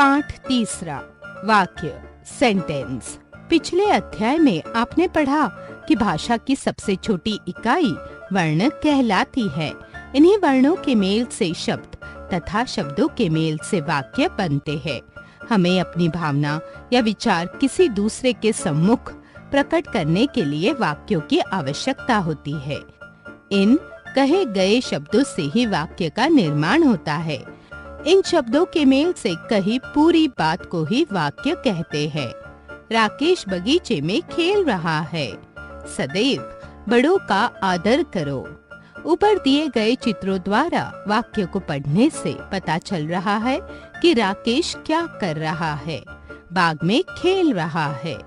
पाठ तीसरा, वाक्य सेंटेंस। पिछले अध्याय में आपने पढ़ा कि भाषा की सबसे छोटी इकाई वर्ण कहलाती है। इन्हीं वर्णों के मेल से शब्द तथा शब्दों के मेल से वाक्य बनते हैं। हमें अपनी भावना या विचार किसी दूसरे के सम्मुख प्रकट करने के लिए वाक्यों की आवश्यकता होती है। इन कहे गए शब्दों से ही वाक्य का निर्माण होता है। इन शब्दों के मेल से कही पूरी बात को ही वाक्य कहते हैं। राकेश बगीचे में खेल रहा है। सदैव बड़ों का आदर करो। ऊपर दिए गए चित्रों द्वारा वाक्य को पढ़ने से पता चल रहा है कि राकेश क्या कर रहा है। बाग में खेल रहा है।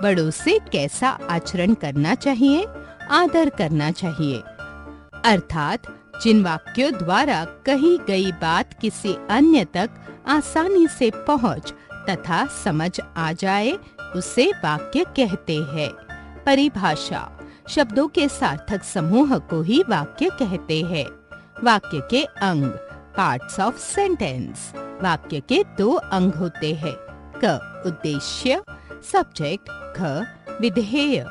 बड़ों से कैसा आचरण करना चाहिए? आदर करना चाहिए। अर्थात जिन वाक्यों द्वारा कही गई बात किसी अन्य तक आसानी से पहुंच तथा समझ आ जाए उसे वाक्य कहते हैं। परिभाषा, शब्दों के सार्थक समूह को ही वाक्य कहते हैं। वाक्य के अंग, पार्ट्स ऑफ सेंटेंस। वाक्य के दो अंग होते हैं, क उद्देश्य सब्जेक्ट, ख विधेय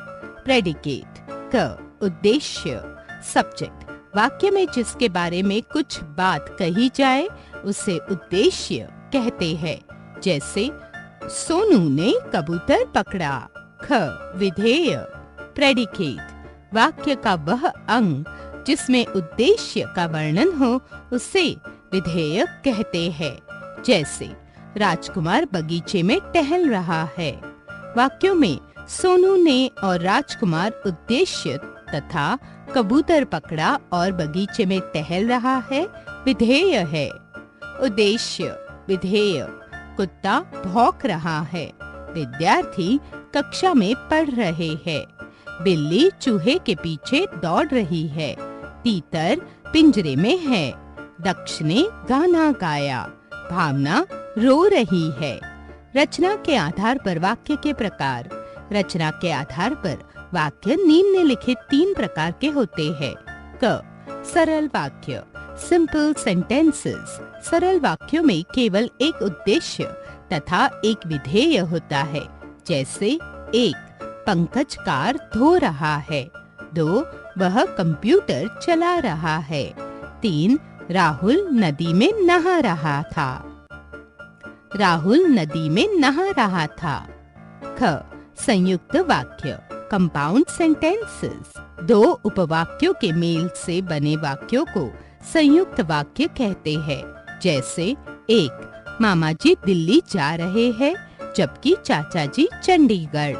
प्रेडिकेट। क उद्देश्य सब्जेक्ट, वाक्य में जिसके बारे में कुछ बात कही जाए उसे उद्देश्य कहते हैं। जैसे सोनू ने कबूतर पकड़ा। ख विधेय प्रेडिकेट, वाक्य का वह अंग जिसमें उद्देश्य का वर्णन हो उसे विधेय कहते हैं। जैसे राजकुमार बगीचे में टहल रहा है। वाक्यों में सोनू ने और राजकुमार उद्देश्य तथा कबूतर पकड़ा और बगीचे में टहल रहा है विधेय है। उद्देश्य विधेय, कुत्ता भौंक रहा है। विद्यार्थी कक्षा में पढ़ रहे हैं। बिल्ली चूहे के पीछे दौड़ रही है। तीतर पिंजरे में है। दक्ष ने गाना गाया। भावना रो रही है। रचना के आधार पर वाक्य के प्रकार। रचना के आधार पर वाक्य निम्नलिखित 3 प्रकार के होते हैं। क सरल वाक्य, सिंपल सेंटेंसेस। सरल वाक्यों में केवल एक उद्देश्य तथा एक विधेय होता है। जैसे 1. पंकज कार धो रहा है। 2. वह कंप्यूटर चला रहा है। 3. राहुल नदी में नहा रहा था। राहुल नदी में नहा रहा था। ख संयुक्त वाक्य, कंपाउंड सेंटेंसेस। 2 उपवाक्यों के मेल से बने वाक्यों को संयुक्त वाक्य कहते हैं। जैसे 1. मामा जी दिल्ली जा रहे हैं जबकि चाचा जी चंडीगढ़।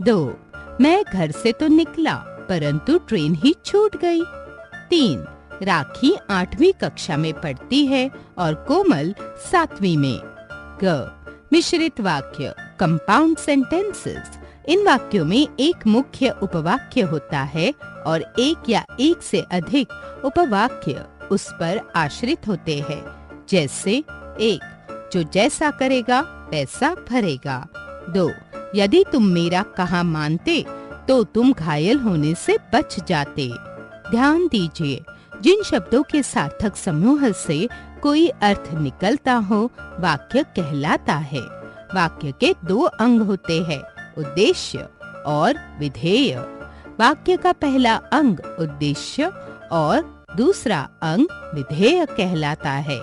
2. मैं घर से तो निकला परंतु ट्रेन ही छूट गई। 3. राखी 8वीं कक्षा में पढ़ती है और कोमल 7वीं में। ग मिश्रित वाक्य, कंपाउंड सेंटेंसेस। इन वाक्यों में एक मुख्य उपवाक्य होता है और एक या एक से अधिक उपवाक्य उस पर आश्रित होते हैं। जैसे 1. जो जैसा करेगा वैसा भरेगा। 2. यदि तुम मेरा कहा मानते तो तुम घायल होने से बच जाते। ध्यान दीजिए, जिन शब्दों के सार्थक समूह से कोई अर्थ निकलता हो वाक्य कहलाता है। वाक्य के 2 अंग होते हैं, उद्देश्य और विधेय। वाक्य का पहला अंग उद्देश्य और दूसरा अंग विधेय कहलाता है।